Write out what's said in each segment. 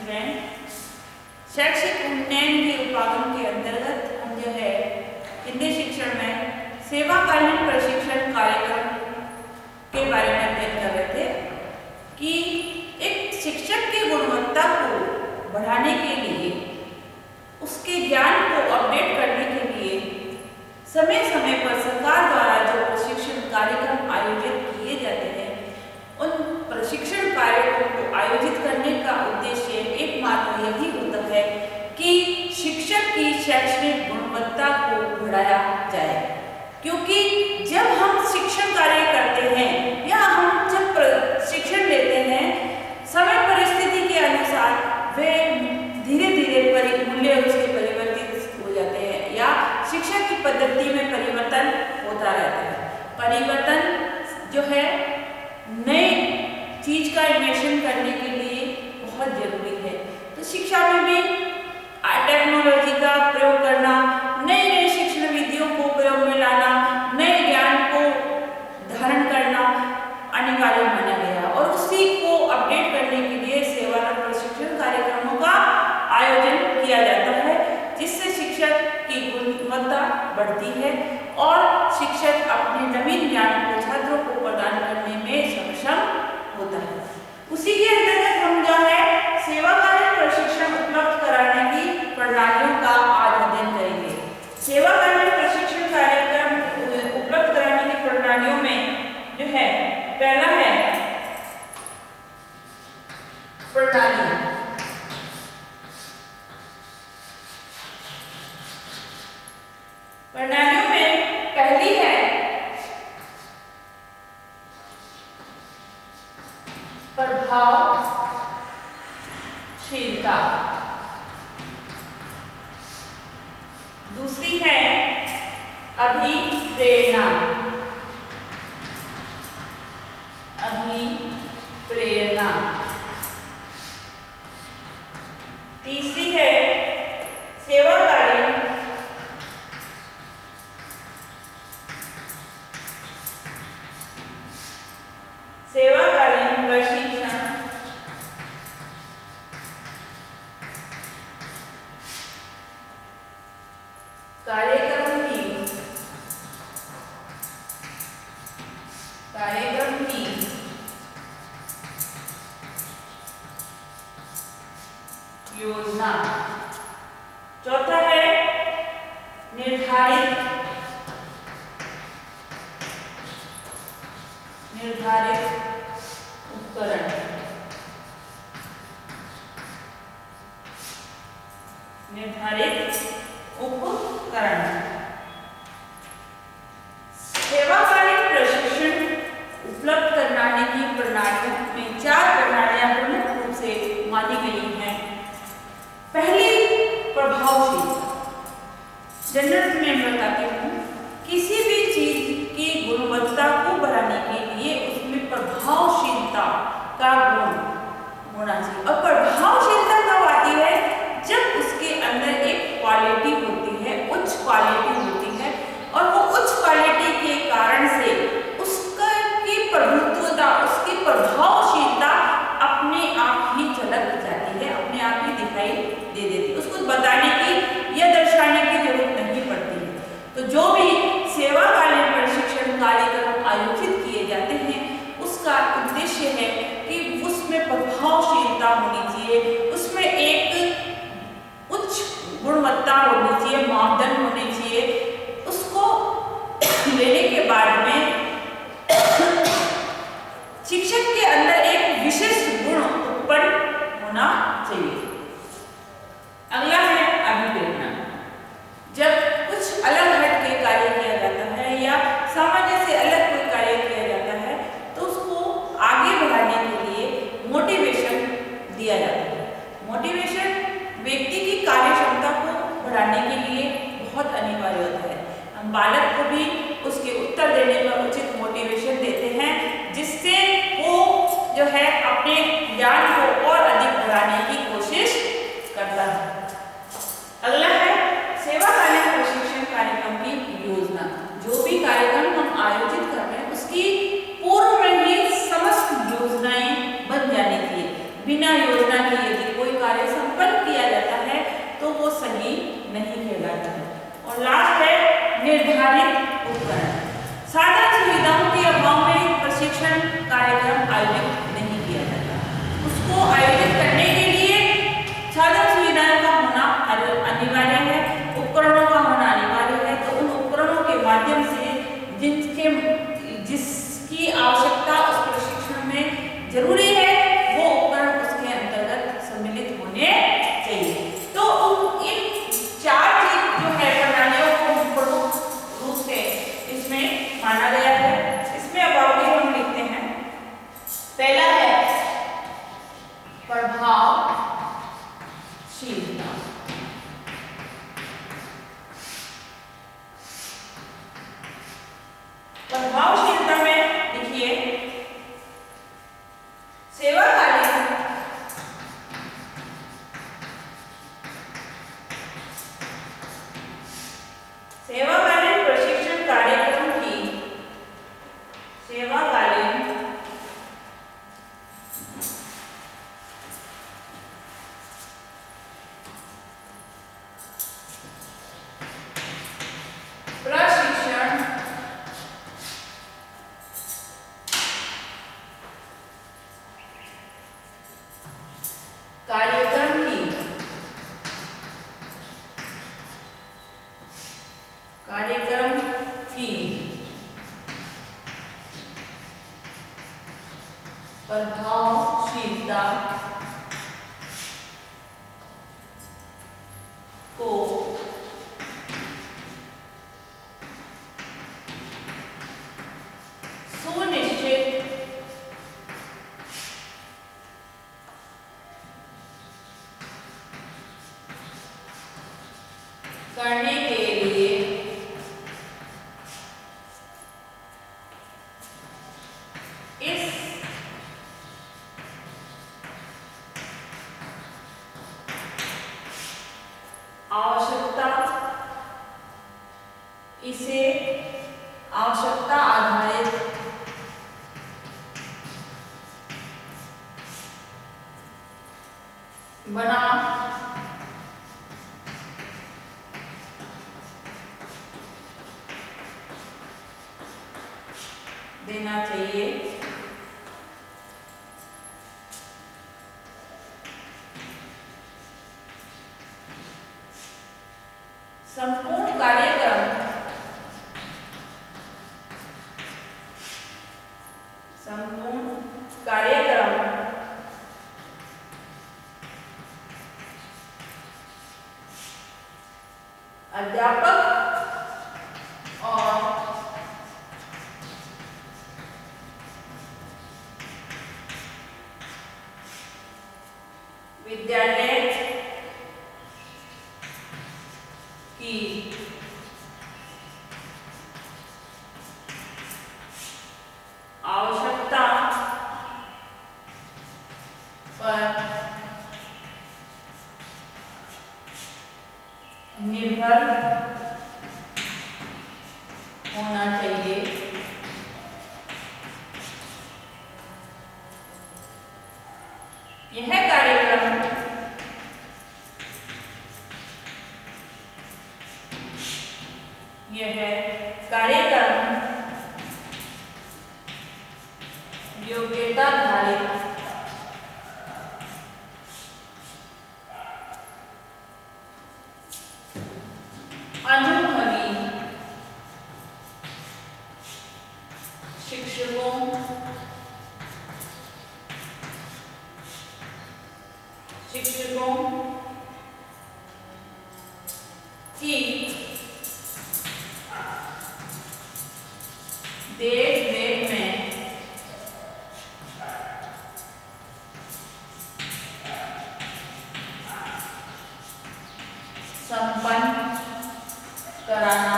Student, शैक्षिक उन्नयन के उपागम के अंतर्गत हम जो है हिंदी शिक्षण में सेवाकालीन प्रशिक्षण कार्यक्रम के बारे में अध्ययन कर रहे थे कि एक शिक्षक की गुणवत्ता को बढ़ाने के लिए, उसके ज्ञान को अपडेट करने के लिए समय समय पर सरकार द्वारा जो प्रशिक्षण कार्यक्रम आयोजित किए जाते हैं, उन प्रशिक्षण कार्यक्रमों को आयोजित करने का उद्देश्य एकमात्र यही होता है कि शिक्षक की शैक्षणिक गुणवत्ता को बढ़ाया जाए। क्योंकि जब हम शिक्षण कार्य करते हैं या हम जब प्रशिक्षण लेते हैं, समय परिस्थिति के अनुसार वे धीरे धीरे मूल्य उसके परिवर्तित हो जाते हैं या शिक्षा की पद्धति में परिवर्तन होता रहता है। परिवर्तन जो है नए चीज का इन्वेशन करने के लिए बहुत जरूरी है। तो शिक्षा में भी टेक्नोलॉजी का प्रयोग करना, नए नए शिक्षण विधियों को प्रयोग में लाना, नए ज्ञान को धारण करना अनिवार्य माना गया और उसी को अपडेट करने के लिए सेवारत प्रशिक्षण कार्यक्रमों का आयोजन किया जाता है, जिससे शिक्षक की गुणवत्ता बढ़ती है और शिक्षक अपने नवीन ज्ञान को छात्रों को प्रदान करने में सक्षम होता है। उसी के अंतर्गत हम जो है सेवाकालीन प्रशिक्षण उपलब्ध कराने की प्रणालियों का आज अध्ययन करेंगे। सेवाकालीन प्रशिक्षण कार्यक्रम उपलब्ध कराने की प्रणालियों में जो है पहला है प्रणाली। प्रणालियों में पहली है प्रभावशीलता, दूसरी है अभिप्रेरणा, तीसरी है सेवाकालीन प्रशिक्षण कार्यक्रम की योजना। चौथा है निर्धारित उपकरण। सेवाकालीन प्रशिक्षण उपलब्ध कराने की प्रणालियों में 4 प्रणालियां प्रमुख रूप से मानी गई हैं। पहली प्रभावशीलता। जनरल में बताती हूँ, किसी भी चीज की गुणवत्ता को बढ़ाने के लिए उसमें प्रभावशीलता का गुण होना चाहिए। और प्रभावशीलता कब आती है? जब उसके अंदर एक क्वालिटी होती है, उच्च क्वालिटी होती है और वो उच्च क्वालिटी के कारण से उसका की प्रभुत्वता, उसकी प्रभावशीलता अपने आप ही झलक जाती है, अपने आप ही दिखाई दे देती है। उसको बताने की या दर्शाने की जरूरत नहीं पड़ती है। तो जो भी सेवाकालीन प्रशिक्षण कार्यक्रम आयोजित किए जाते हैं, उसका उद्देश्य है कि उसमें प्रभावशीलता होनी चाहिए, उसमें एक उच्च गुणवत्ता होनी चाहिए, मापदंड होने चाहिए। उसको लेने के बाद में शिक्षक के अंदर एक विशेष गुण उत्पन्न होना चाहिए। अगला है अभिप्रेरणा। जब कुछ अलग हट के कार्य किया जाता है या सामान्य से अलग कोई कार्य किया जाता है, तो उसको आगे बढ़ाने के लिए मोटिवेशन दिया जाता है। मोटिवेशन व्यक्ति की कार्य क्षमता को बढ़ाने के लिए बहुत अनिवार्य होता है। हम बालक को भी उसके उत्तर देने पर उचित मोटिवेशन देते हैं, जिससे वो जो है अपने ज्ञान को और अधिक बढ़ाने की कोशिश करता है। अगला है सेवाकालीन प्रशिक्षण कार्यक्रम की योजना। जो भी कार्यक्रम हम आयोजित कर रहे हैं, उसकी पूर्व में ही समस्त योजनाएं बन जानी चाहिए। बिना योजना के यदि कोई कार्य तो वो सही नहीं कहलाता है। और लास्ट है निर्धारित उपकरण। साधन सुविधाओं के अभाव में प्रशिक्षण कार्यक्रम आयोजित नहीं किया जाता। उसको आयोजित करने के लिए साधन सुविधाओं का होना अनिवार्य है, उपकरणों का होना अनिवार्य है। तो उन उपकरणों के माध्यम से जिसकी आवश्यकता उस प्रशिक्षण में जरूरी है वो उपकरण उसके अंतर्गत सम्मिलित होने चाहिए। तो इन चार चीज जो है प्रणालियों को प्रमुख रूप से इसमें माना गया है। इसमें अब आगे हम लिखते हैं। पहला है प्रभावशीलता। प्रभावशीलता में लिखिए सेवाकालीन प्रशिक्षण कार्यक्रम की प्रभावशीलता को सुनिश्चित करने के लिए इस आवश्यकता आधारित बना देना चाहिए। संपूर्ण कार्यक्रम अध्यापक और विद्यालय की आवश्यकता पर निर्भर होना चाहिए। यह कार्यक्रम योग्यता आधारित अनुभवी शिक्षकों की देख-रेख में संपन्न कराना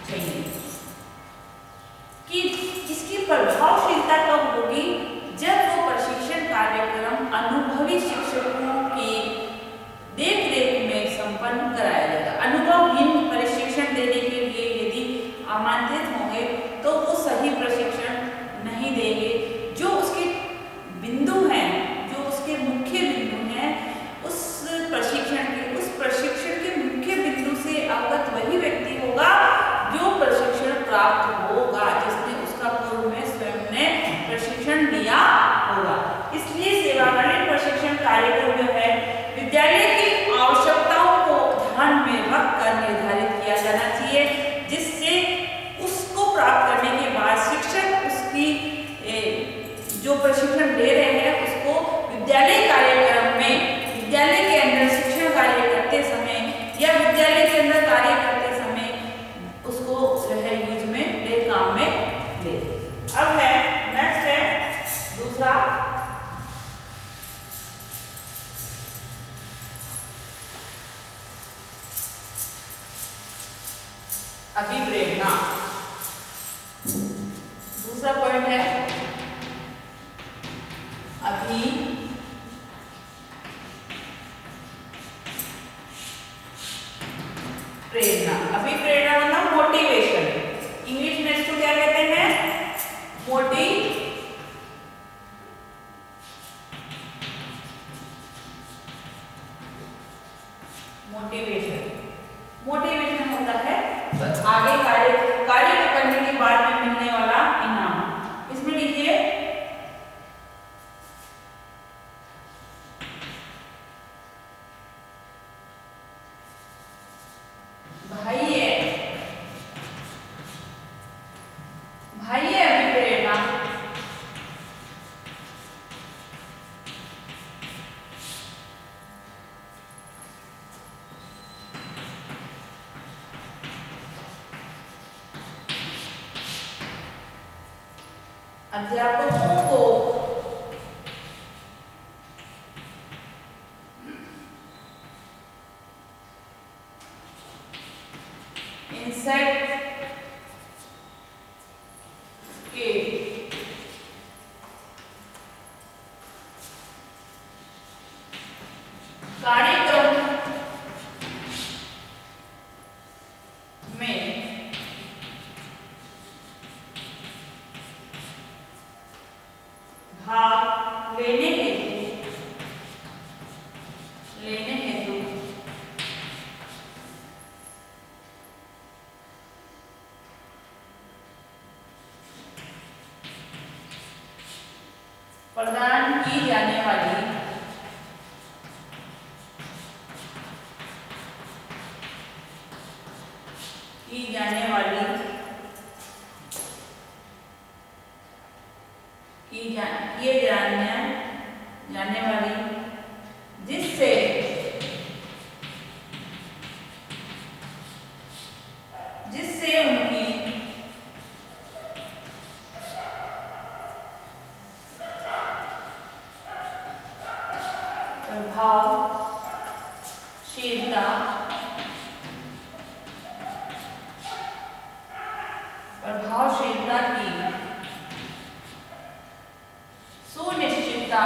चाहिए। कि इसकी प्रभावशीलता कब होगी? जब वो प्रशिक्षण कार्यक्रम अनुभवी शिक्षकों की देख-रेख में संपन्न कराया जाएगा। अनुभवहीन प्रशिक्षण देने के लिए यदि आमंत्रित होंगे तो वो सही प्रशिक्षण नहीं देंगे, प्राप्त होगा जिसने उसका पूर्व में स्वयं ने प्रशिक्षण लिया होगा। इसलिए सेवाकालीन प्रशिक्षण कार्यक्रम जो है विद्यालय की आवश्यकताओं को ध्यान में रखकर निर्धारित किया जाना चाहिए, जिससे उसको प्राप्त करने के बाद शिक्षक उसकी जो प्रशिक्षण दे रहे हैं उसको विद्यालय कार्यक्रम में, विद्यालय के अंदर शिक्षण कार्य करते समय या विद्यालय के अंदर कार्य करते समय उसको जो है यूज में ले, काम में ले। अब है नेक्स्ट है दूसरा अभिप्रेरणा। दूसरा पॉइंट है प्रेरणा। अभिप्रेरणा मतलब मोटिवेशन। इंग्लिश में इसको क्या कहते हैं? मोटिवेशन। मोटिवेशन होता है आगे कार्य करने के बाद में मिलने वाला इनाम। इसमें लिखिए अध्यापकों को इंसेक्ट के कार्यक्रम में भाग लेने हेतु प्रदान की जाने वाली किए जाने वाली जिससे उनकी प्रभावशीलता की सुनिश्चितता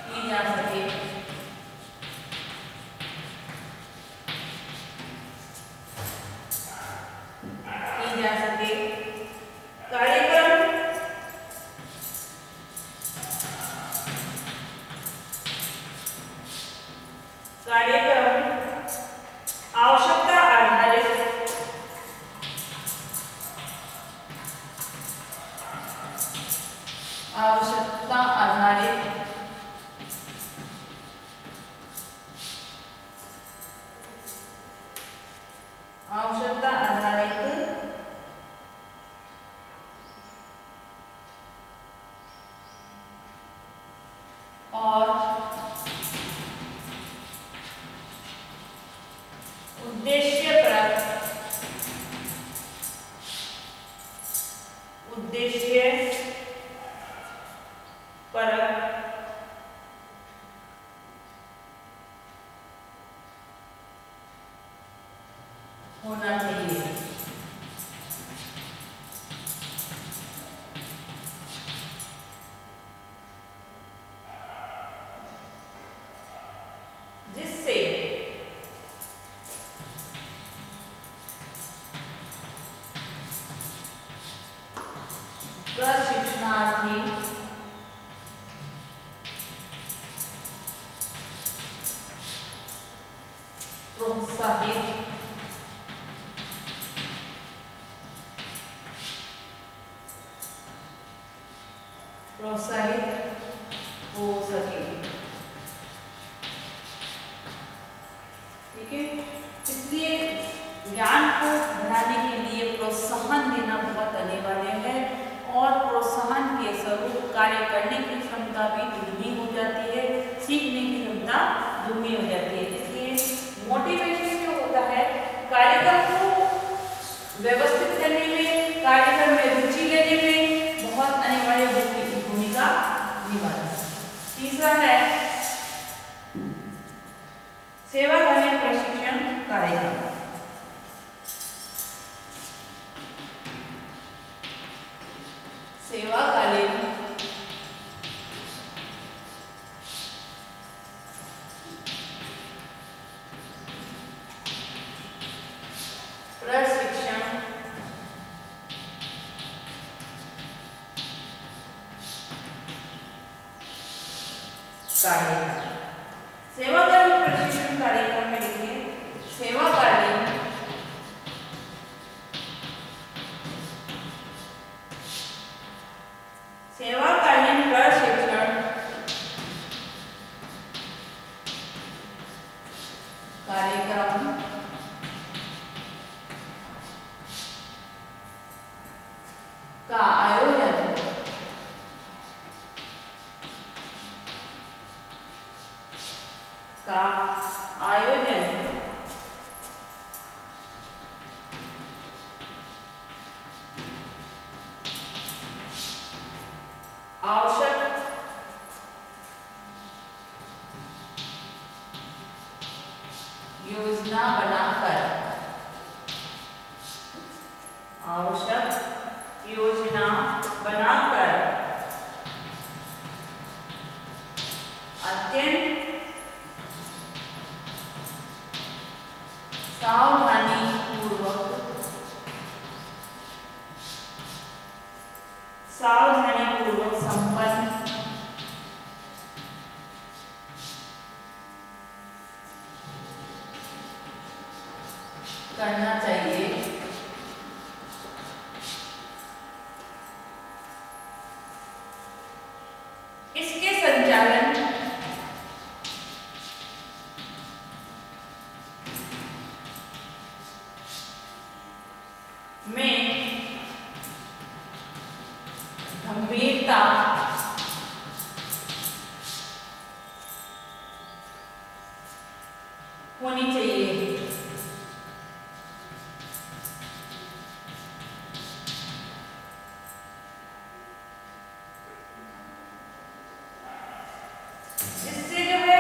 की जा सके। कार्यक्रम आवश्यकता आधारित और उद्देश्यपरक होना चाहिए। जिससे प्रशिक्षणार्थी प्रोत्साहित हो सके। ठीक है, इसलिए ज्ञान को बढ़ाने के लिए प्रोत्साहन देना बहुत अनिवार्य है और प्रोत्साहन के स्वरूप कार्य करने की क्षमता भी दुगनी हो जाती है, सीखने की क्षमता दुगनी हो जाती है। इसलिए मोटिवेशन जो होता है कार्यक्रम को व्यवस्थित करने में, कार्यक्रम में रुचि लेने में बहुत अनिवार्य भूमिका निभाता है। तीसरा है सेवाकालीन प्रशिक्षण कार्यक्रम। सेवाकालीन प्रशिक्षण कार्यक्रम। सेवाकालीन प्रशिक्षण कार्यक्रम में देखिए सेवाकालीन प्रशिक्षण कार्यक्रम का आयोजन आवश्यक योजना बनाकर अत्यंत सावधानीपूर्वक संपन्न करना चाहिए। इसके संचालन में गंभीरता होनी चाहिए। इससे जो है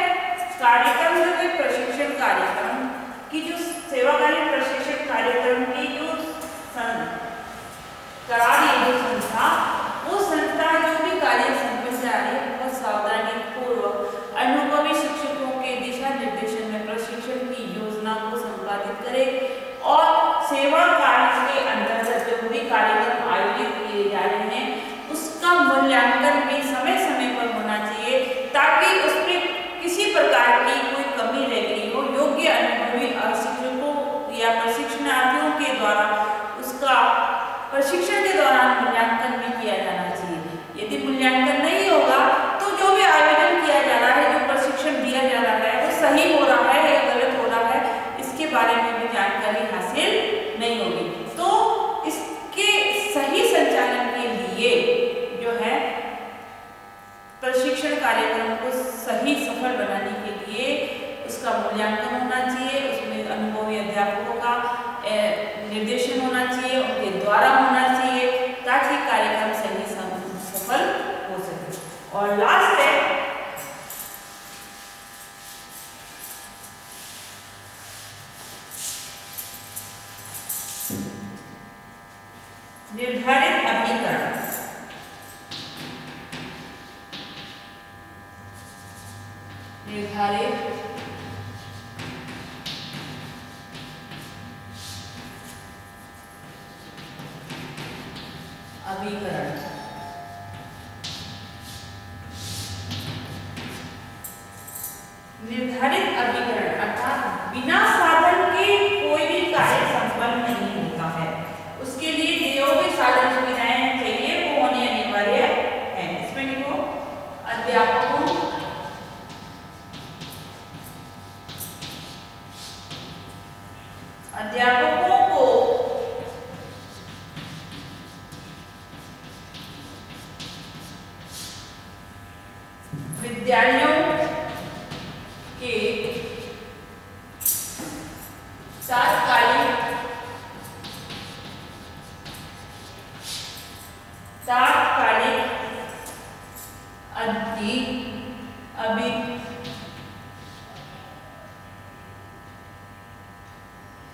कार्यक्रम जो है प्रशिक्षण कार्यक्रम की जो सेवाकालीन प्रशिक्षण कार्यक्रम की जो करा रही जो संस्था, वो संस्था जो भी कार्य संपन्न जा रही है बहुत सावधानी पूर्वक अनुभवी शिक्षकों के दिशा निर्देशन में प्रशिक्षण की योजना को संपादित करे और सेवा कार्य के अंतर्गत जो भी कार्यक्रम आयोजित किए जा रहे हैं उसका मूल्यांकन भी समय समय पर होना चाहिए ताकि उसमें किसी प्रकार की कोई कमी रह गई हो। योग्य अनुभवी शिक्षकों या प्रशिक्षणार्थियों के द्वारा उसका प्रशिक्षण के दौरान मूल्यांकन भी किया जाना चाहिए। यदि मूल्यांकन नहीं होगा तो जो भी आयोजन किया जा रहा है, जो प्रशिक्षण दिया जा रहा है, वो सही हो रहा है या गलत हो रहा है, इसके बारे में भी जानकारी हासिल नहीं होगी। तो इसके सही संचालन के लिए जो है प्रशिक्षण कार्यक्रम को सही सफल बनाने के लिए उसका मूल्यांकन होना चाहिए, उसमें अनुभवी अध्यापकों का निर्देशन होना चाहिए, उनके द्वारा होना चाहिए ताकि कार्यक्रम सही सफल हो सके। और लास्ट है निर्धारित अभिकरण। निर्धारित अभिकरण निर्धारित अभिकरण अर्थात बिना विद्यालयों के तात्कालिक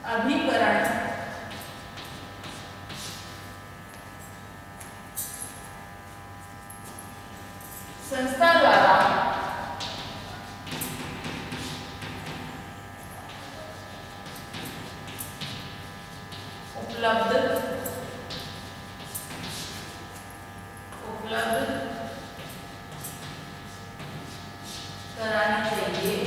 अभिकरण संस्था द्वारा उपलब्ध करानी चाहिए,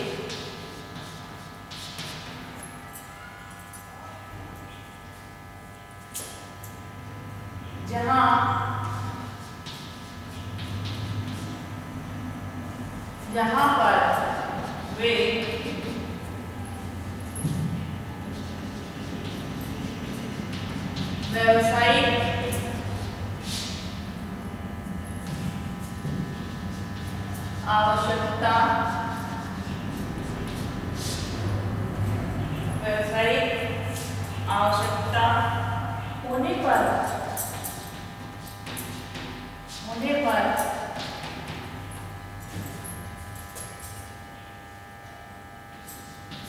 जहां पर वे व्यावसायिक आवश्यकता होने पर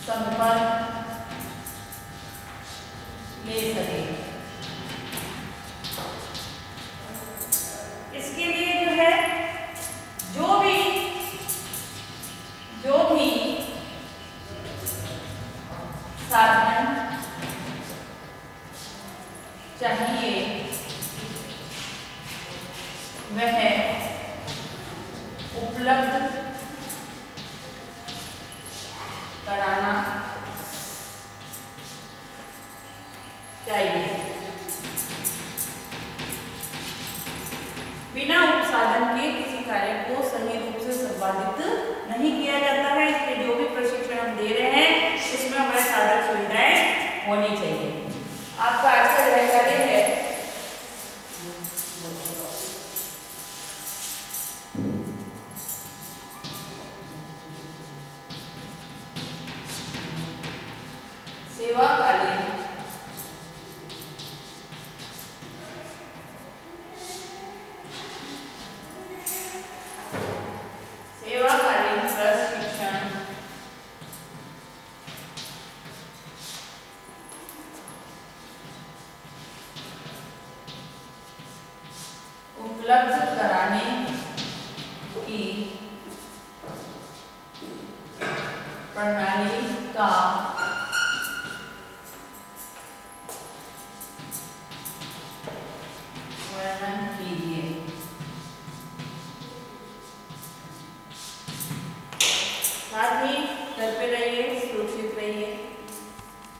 संपर्क ले सके। इसके लिए जो है जो भी साधन चाहिए वह उपलब्ध कराना चाहिए। बिना उपसाधन के किसी कार्य को सही रूप से संपादित नहीं किया जाता है। इसके जो भी प्रशिक्षण हम दे रहे हैं उसमें हमारे साधन सुविधाएं होनी चाहिए। आपका आज का यह कार्य है सेवाकालीन प्रशिक्षण उपलब्ध कराने की प्रणाली का वर्णन कीजिए। साथ ही घर पे रहिए।